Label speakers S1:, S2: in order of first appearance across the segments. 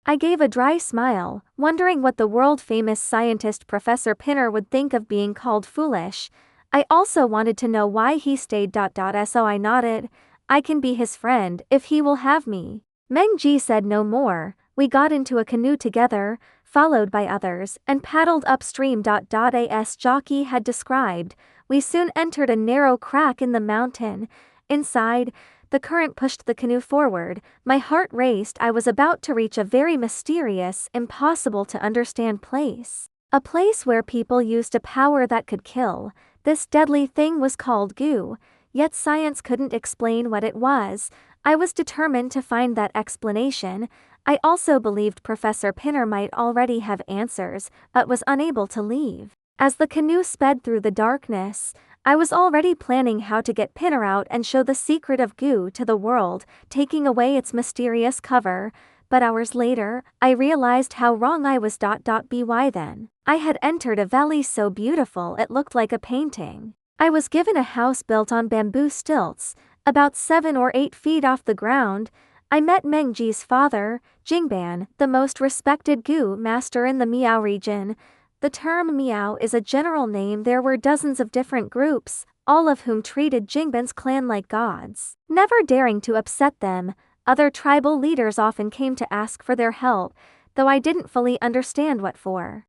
S1: I gave a dry smile, wondering what the world-famous scientist Professor Pinner would think of being called foolish. I also wanted to know why he stayed. So I nodded. I can be his friend if he will have me. Meng Ji said no more. We got into a canoe together, followed by others, and paddled upstream. As jockey had described, we soon entered a narrow crack in the mountain. Inside, the current pushed the canoe forward. My heart raced. I was about to reach a very mysterious, impossible to understand place. A place where people used a power that could kill. This deadly thing was called goo, yet science couldn't explain what it was. I was determined to find that explanation. I also believed Professor Pinner might already have answers, but was unable to leave. As the canoe sped through the darkness, I was already planning how to get Pinner out and show the secret of goo to the world, taking away its mysterious cover. But hours later, I realized how wrong I was. By then, I had entered a valley so beautiful it looked like a painting. I was given a house built on bamboo stilts, about 7 or 8 feet off the ground. I met Meng Ji's father, Jingban, the most respected goo master in the Miao region. The term Miao is a general name. There were dozens of different groups, all of whom treated Jingban's clan like gods. Never daring to upset them, other tribal leaders often came to ask for their help, though I didn't fully understand what for.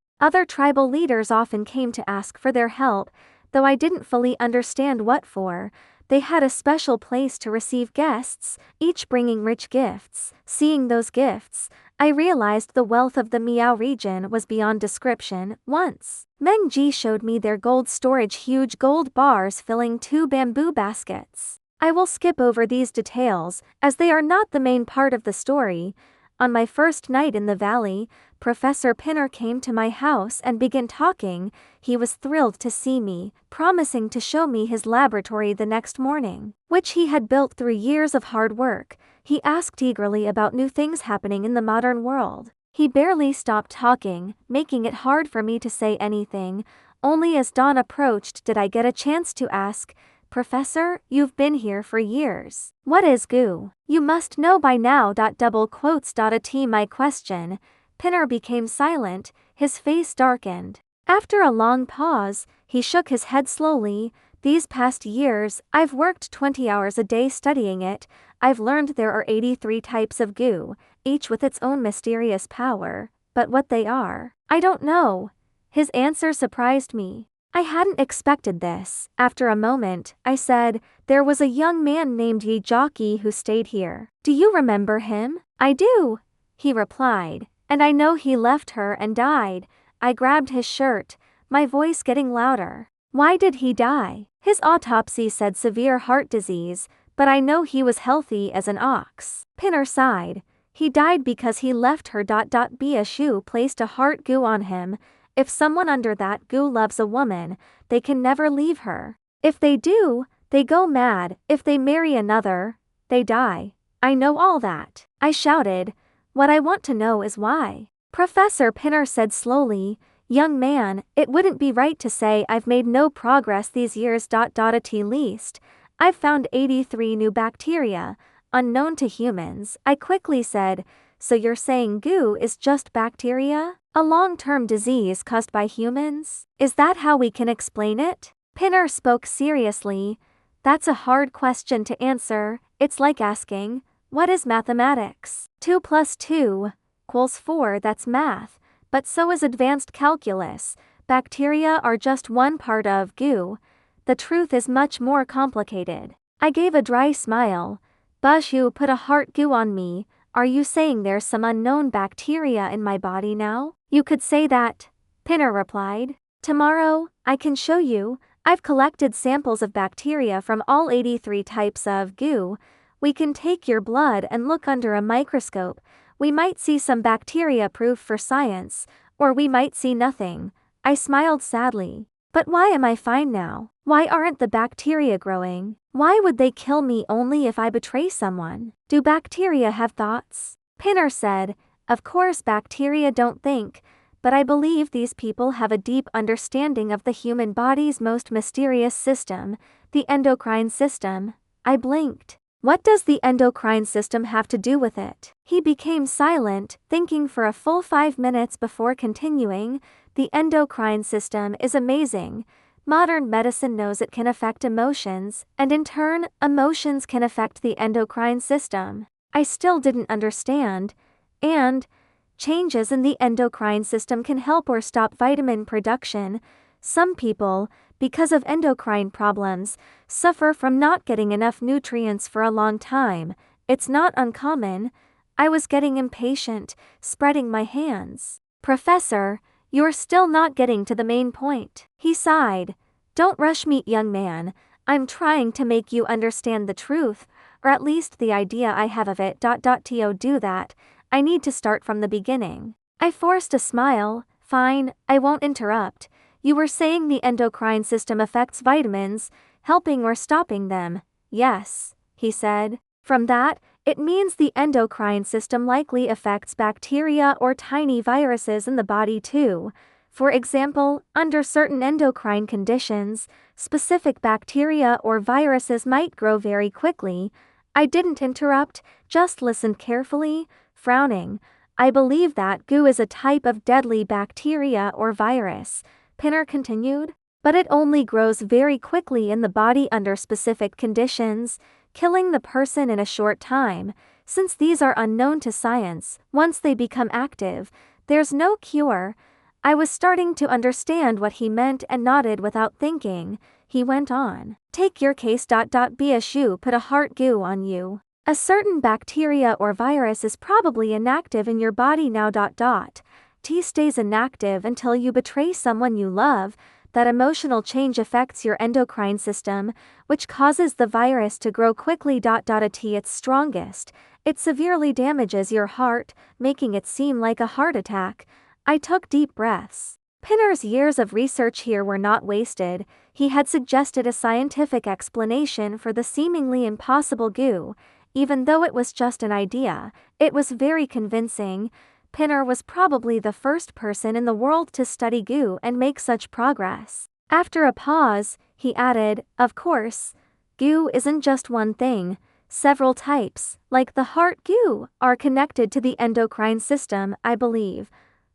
S1: They had a special place to receive guests, each bringing rich gifts. Seeing those gifts, I realized the wealth of the Miao region was beyond description. Once, Meng Ji showed me their gold storage, huge gold bars filling 2 bamboo baskets. I will skip over these details, as they are not the main part of the story. On my first night in the valley, Professor Pinner came to my house and began talking. He was thrilled to see me, promising to show me his laboratory the next morning, which he had built through years of hard work. He asked eagerly about new things happening in the modern world. He barely stopped talking, making it hard for me to say anything. Only as dawn approached did I get a chance to ask, "Professor, you've been here for years. What is goo? You must know by now." My question. Pinner became silent, his face darkened. After a long pause, he shook his head slowly. "These past years, I've worked 20 hours a day studying it. I've learned there are 83 types of goo, each with its own mysterious power, but what they are, I don't know." His answer surprised me. I hadn't expected this. After a moment, I said, "There was a young man named Yi Jockey who stayed here. Do you remember him?" "I do," he replied, "and I know he left her and died." I grabbed his shirt, my voice getting louder. "Why did he die?" "His autopsy said severe heart disease, but I know he was healthy as an ox." Pinner sighed. "He died because he left her. Bishu placed a heart goo on him. If someone under that goo loves a woman, they can never leave her. If they do, they go mad. If they marry another, they die." "I know all that," I shouted. "What I want to know is why." Professor Pinner said slowly, "Young man, it wouldn't be right to say I've made no progress these years. At least, I've found 83 new bacteria, unknown to humans." I quickly said, "So you're saying goo is just bacteria? A long-term disease caused by humans? Is that how we can explain it?" Pinner spoke seriously. "That's a hard question to answer. It's like asking, what is mathematics? 2 + 2 = 4. That's math, but so is advanced calculus. Bacteria are just one part of goo. The truth is much more complicated." I gave a dry smile. "Bishu put a heart goo on me. Are you saying there's some unknown bacteria in my body now?" "You could say that," Pinner replied. "Tomorrow, I can show you. I've collected samples of bacteria from all 83 types of goo. We can take your blood and look under a microscope. We might see some bacteria proof for science, or we might see nothing." I smiled sadly. "But why am I fine now? Why aren't the bacteria growing? Why would they kill me only if I betray someone? Do bacteria have thoughts?" Pinner said, "Of course bacteria don't think, but I believe these people have a deep understanding of the human body's most mysterious system, the endocrine system." I blinked. What does the endocrine system have to do with it? He became silent, thinking for a full 5 minutes before continuing. The endocrine system is amazing. Modern medicine knows it can affect emotions, and in turn, emotions can affect the endocrine system. I still didn't understand. And changes in the endocrine system can help or stop vitamin production. Some people, because of endocrine problems, suffer from not getting enough nutrients for a long time. It's not uncommon. I was getting impatient, spreading my hands. Professor, you're still not getting to the main point. He sighed. Don't rush me, young man. I'm trying to make you understand the truth, or at least the idea I have of it. To do that, I need to start from the beginning. I forced a smile. Fine, I won't interrupt. You were saying the endocrine system affects vitamins, helping or stopping them. Yes, he said. From that, it means the endocrine system likely affects bacteria or tiny viruses in the body too. For example, under certain endocrine conditions, specific bacteria or viruses might grow very quickly. I didn't interrupt, just listened carefully, frowning. I believe that goo is a type of deadly bacteria or virus, Pinner continued, but it only grows very quickly in the body under specific conditions, killing the person in a short time. Since these are unknown to science, once they become active, there's no cure. I was starting to understand what he meant and nodded without thinking. He went on. Take your case. Be a shoe put a heart goo on you. A certain bacteria or virus is probably inactive in your body now. T stays inactive until you betray someone you love. That emotional change affects your endocrine system, which causes the virus to grow quickly. At its strongest, it severely damages your heart, making it seem like a heart attack. I took deep breaths. Pinner's years of research here were not wasted. He had suggested a scientific explanation for the seemingly impossible goo. Even though it was just an idea, it was very convincing. Pinner was probably the first person in the world to study goo and make such progress. After a pause, he added, of course, goo isn't just one thing. Several types, like the heart goo, are connected to the endocrine system, I believe.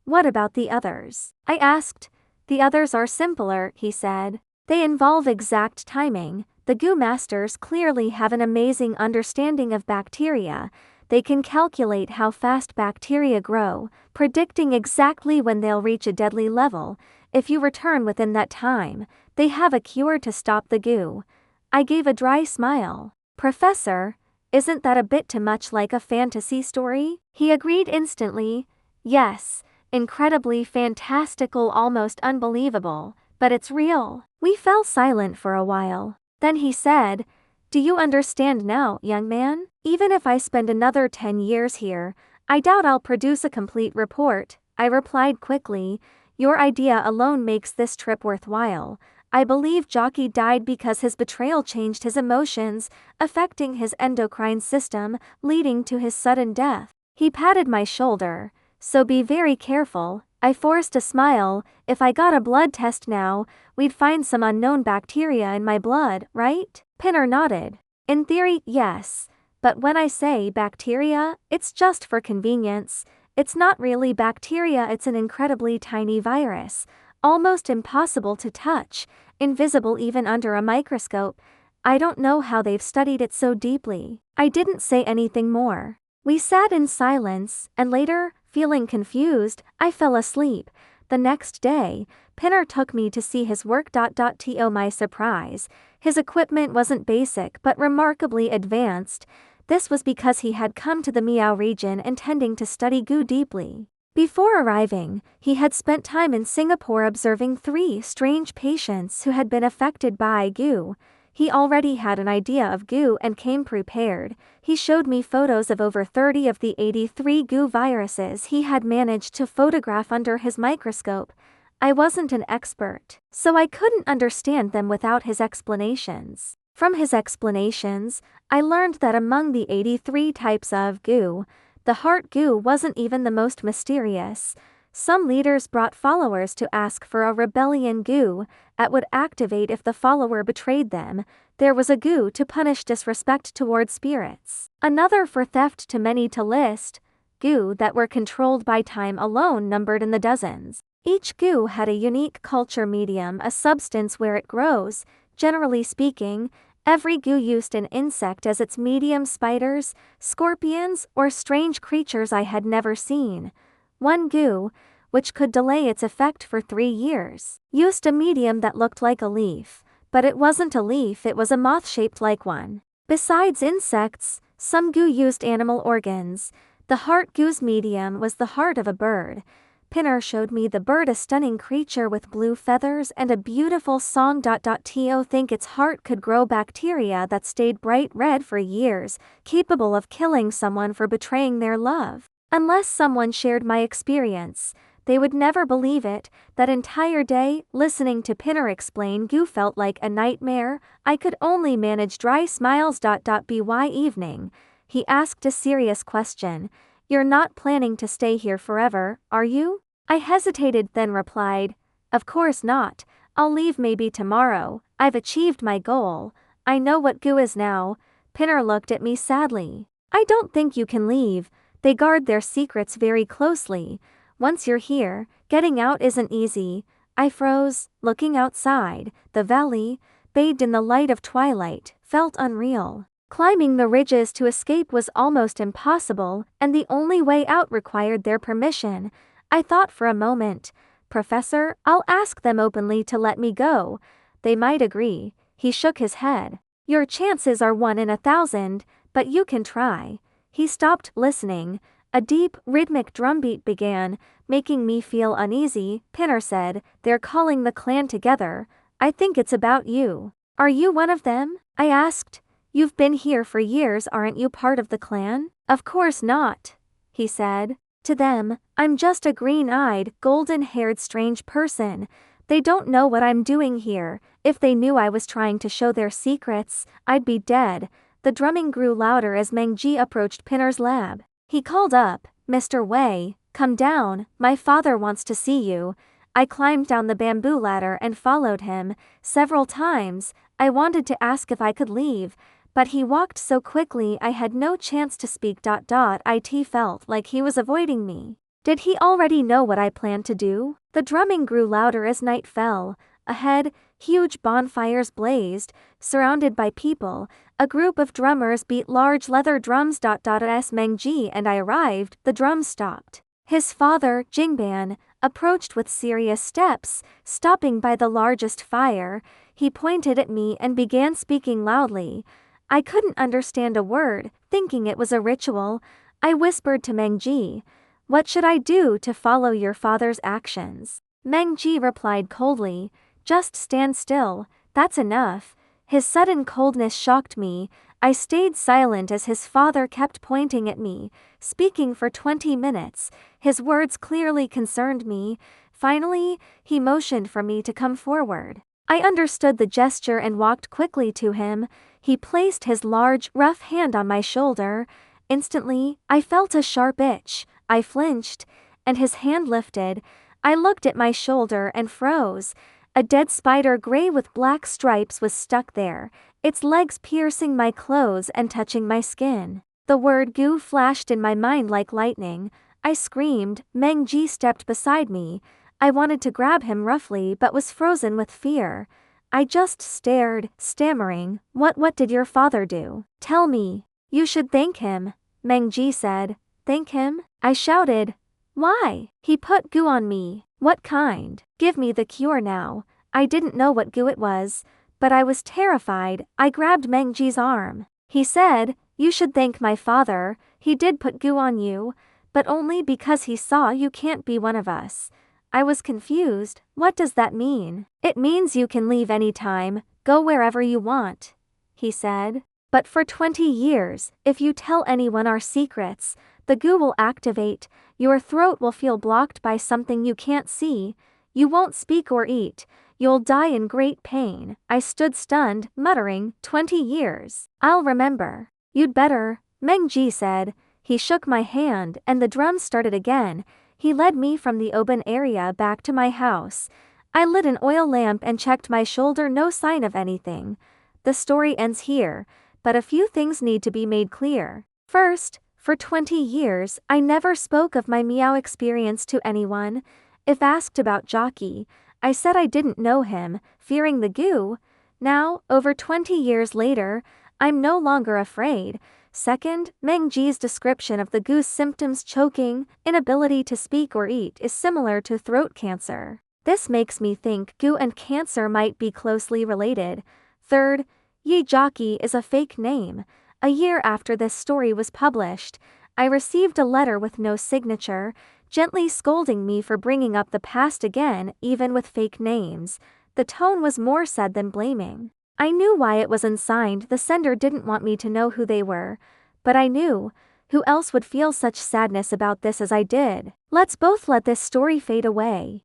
S1: What about the others? I asked. The others are simpler, he said. They involve exact timing. The goo masters clearly have an amazing understanding of bacteria. They can calculate how fast bacteria grow, predicting exactly when they'll reach a deadly level. If you return within that time, they have a cure to stop the goo. I gave a dry smile. Professor, isn't that a bit too much like a fantasy story? He agreed instantly. Yes, incredibly fantastical, almost unbelievable, but it's real. We fell silent for a while. Then he said, do you understand now, young man? Even if I spend another 10 years here, I doubt I'll produce a complete report. I replied quickly. Your idea alone makes this trip worthwhile. I believe Jockey died because his betrayal changed his emotions, affecting his endocrine system, leading to his sudden death. He patted my shoulder. So be very careful. I forced a smile. If I got a blood test now, we'd find some unknown bacteria in my blood, right? Pinner nodded. In theory, yes. But when I say bacteria, it's just for convenience. It's not really bacteria, it's an incredibly tiny virus. Almost impossible to touch, invisible even under a microscope. I don't know how they've studied it so deeply. I didn't say anything more. We sat in silence, and later, feeling confused, I fell asleep. The next day, Pinner took me to see his work. To my surprise, his equipment wasn't basic but remarkably advanced. This was because he had come to the Miao region intending to study goo deeply. Before arriving, he had spent time in Singapore observing 3 strange patients who had been affected by goo. He already had an idea of goo and came prepared. He showed me photos of over 30 of the 83 goo viruses he had managed to photograph under his microscope. I wasn't an expert, so I couldn't understand them without his explanations. From his explanations, I learned that among the 83 types of goo, the heart goo wasn't even the most mysterious. Some leaders brought followers to ask for a rebellion goo that would activate if the follower betrayed them. there was a goo to punish disrespect toward spirits. Another for theft too many to list, goo that were controlled by time alone numbered in the dozens. Each goo had a unique culture medium, a substance where it grows. Generally speaking, every goo used an insect as its medium, spiders, scorpions, or strange creatures I had never seen. One goo, which could delay its effect for 3 years, used a medium that looked like a leaf, but it wasn't a leaf, it was a moth-shaped like one. Besides insects, some goo used animal organs. The heart goo's medium was the heart of a bird. Pinner showed me the bird, a stunning creature with blue feathers and a beautiful song. To think its heart could grow bacteria that stayed bright red for years, capable of killing someone for betraying their love. Unless someone shared my experience, they would never believe it. That entire day, listening to Pinner explain goo felt like a nightmare. I could only manage dry smiles. By evening, he asked a serious question. You're not planning to stay here forever, are you? I hesitated, then replied, of course not. I'll leave maybe tomorrow. I've achieved my goal. I know what goo is now. Pinner looked at me sadly. I don't think you can leave. They guard their secrets very closely. Once you're here, getting out isn't easy. I froze, looking outside. The valley, bathed in the light of twilight, felt unreal. Climbing the ridges to escape was almost impossible, and the only way out required their permission. I thought for a moment, Professor, I'll ask them openly to let me go. They might agree. He shook his head. Your chances are 1 in 1,000, but you can try. He stopped, listening. A deep, rhythmic drumbeat began, making me feel uneasy. Pinner said, they're calling the clan together. I think it's about you. Are you one of them? I asked. You've been here for years, aren't you part of the clan? Of course not, he said. To them, I'm just a green-eyed, golden-haired strange person. They don't know what I'm doing here. If they knew I was trying to show their secrets, I'd be dead. The drumming grew louder as Meng Ji approached Pinner's lab. He called up, Mr. Wei, come down, my father wants to see you. I climbed down the bamboo ladder and followed him. Several times, I wanted to ask if I could leave, but he walked so quickly I had no chance to speak. It felt like he was avoiding me. Did he already know what I planned to do? The drumming grew louder as night fell. Ahead, huge bonfires blazed, surrounded by people. A group of drummers beat large leather drums. As Meng Ji and I arrived, the drums stopped. His father, Jingban, approached with serious steps, stopping by the largest fire. He pointed at me and began speaking loudly. I couldn't understand a word, thinking it was a ritual. I whispered to Meng Ji, what should I do to follow your father's actions? Meng Ji replied coldly, just stand still, that's enough. His sudden coldness shocked me. I stayed silent as his father kept pointing at me, speaking for 20 minutes. His words clearly concerned me. Finally, he motioned for me to come forward. I understood the gesture and walked quickly to him. He placed his large, rough hand on my shoulder. Instantly, I felt a sharp itch. I flinched, and his hand lifted. I looked at my shoulder and froze. A dead spider gray with black stripes was stuck there, its legs piercing my clothes and touching my skin. The word goo flashed in my mind like lightning. I screamed. Meng Ji stepped beside me. I wanted to grab him roughly but was frozen with fear. I just stared, stammering, What did your father do? Tell me. You should thank him, Meng Ji said. Thank him? I shouted. Why? He put goo on me. What kind? Give me the cure now. I didn't know what goo it was, but I was terrified. I grabbed Meng Ji's arm. He said, you should thank my father. He did put goo on you, but only because he saw you can't be one of us. I was confused. What does that mean? It means you can leave anytime, go wherever you want, he said. But for 20 years, if you tell anyone our secrets, the goo will activate, your throat will feel blocked by something you can't see, you won't speak or eat, you'll die in great pain. I stood stunned, muttering, 20 years. I'll remember. You'd better, Meng Ji said. He shook my hand and the drums started again. He led me from the open area back to my house. I lit an oil lamp and checked my shoulder, no sign of anything. The story ends here, but a few things need to be made clear. First, for 20 years, I never spoke of my meow experience to anyone. If asked about Jockey, I said I didn't know him, fearing the goo. Now, over 20 years later, I'm no longer afraid. Second, Meng Ji's description of the goo's symptoms, choking, inability to speak or eat, is similar to throat cancer. This makes me think goo and cancer might be closely related. Third, Yi Jockey is a fake name. A year after this story was published, I received a letter with no signature, gently scolding me for bringing up the past again, even with fake names. The tone was more sad than blaming. I knew why it was unsigned. The sender didn't want me to know who they were. But I knew. Who else would feel such sadness about this as I did? Let's both let this story fade away.